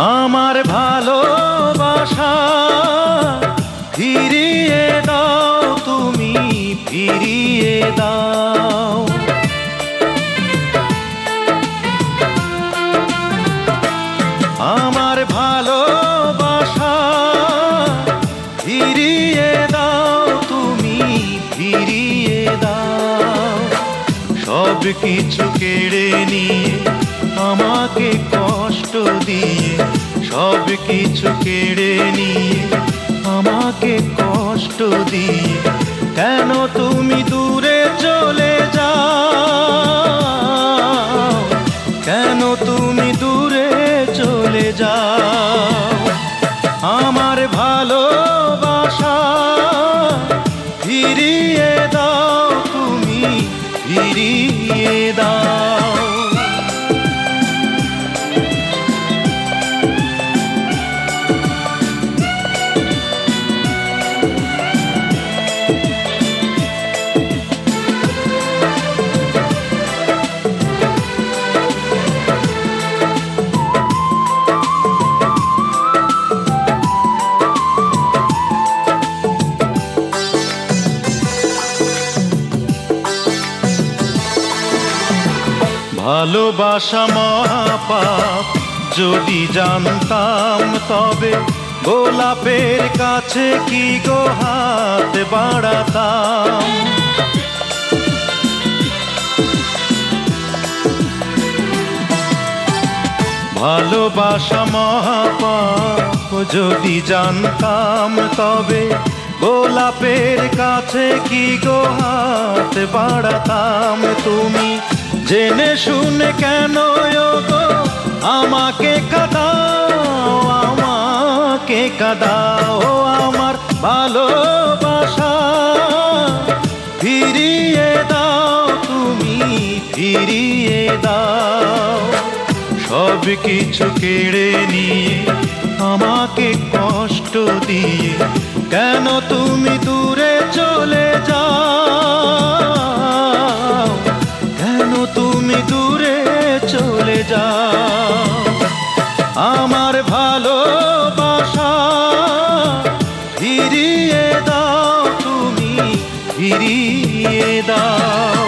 আমার ভালোবাসা ফিরিয়ে দাও, তুমি ফিরিয়ে দাও। আমার ভালোবাসা ফিরিয়ে দাও, তুমি ফিরিয়ে দাও। সব কিছু কেড়ে নিয়ে আমাকে কষ্ট দিয়ে, সব কিছু কেড়ে নিয়ে আমাকে কষ্ট দিয়ে, কেন তুমি দূরে চলে যাও, কেন তুমি দূরে চলে যাও। আমার ভালোবাসা ফিরিয়ে দাও, তুমি ফিরিয়ে দাও। ভালোবাসা মহাপাপ, যদি জানতাম তবে গোলাপের কাছে কি গো হাত বাড়াতাম। ভালোবাসা মহাপাপ, যদি জানতাম তবে গোলাপের কাছে কি গো হাত বাড়াতাম। তুমি জেনে শুনে কেন গো আমাকে কাঁদাও, আমাকে কাঁদাও। আমার ভালোবাসা ফিরিয়ে দাও, তুমি ফিরিয়ে দাও। সব কিছু কেড়ে নিয়ে আমাকে কষ্ট দিয়ে, কেন তুমি দূরে চলে যাও, কেন তুমি দূরে চলে যাও। আমার ভালোবাসা ফিরিয়ে দাও, তুমি ফিরিয়ে দাও।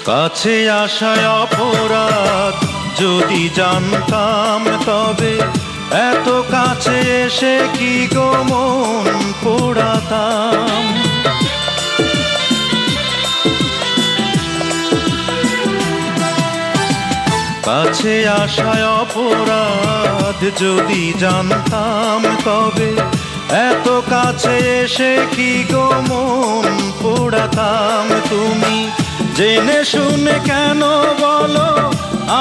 কাছে আসায় অপরাধ, যদি জানতাম তবে এত কাছে এসে কি গো মন পোড়াতাম। কাছে আসায় অপরাধ, যদি জানতাম তবে এত কাছে এসে কি গো মন পোড়াতাম। তুমি জেনে শুনে কেন বলো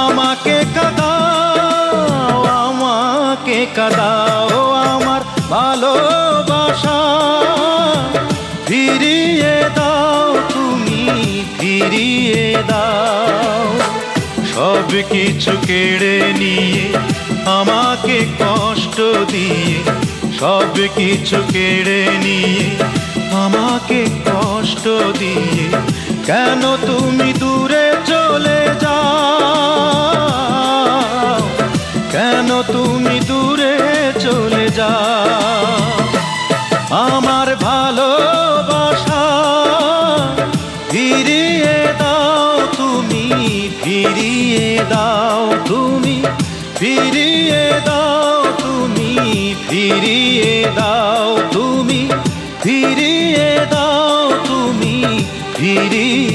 আমাকে কাঁদাও, আমাকে কাঁদাও। আমার ভালোবাসা ফিরিয়ে দাও, তুমি ফিরিয়ে দাও। সব কিছু কেড়ে নিয়ে আমাকে কষ্ট দিয়ে, সব কিছু কেড়ে নিয়ে আমাকে কষ্ট দিয়ে, কেন তুমি দূরে চলে যাও, কেন তুমি দূরে চলে যাও। আমার ভালোবাসা ফিরিয়ে দাও, তুমি ফিরিয়ে দাও, তুমি ফিরিয়ে দাও, তুমি ফিরিয়ে দাও, তুমি ফিরিয়ে দাও, তুমি ফিরিয়ে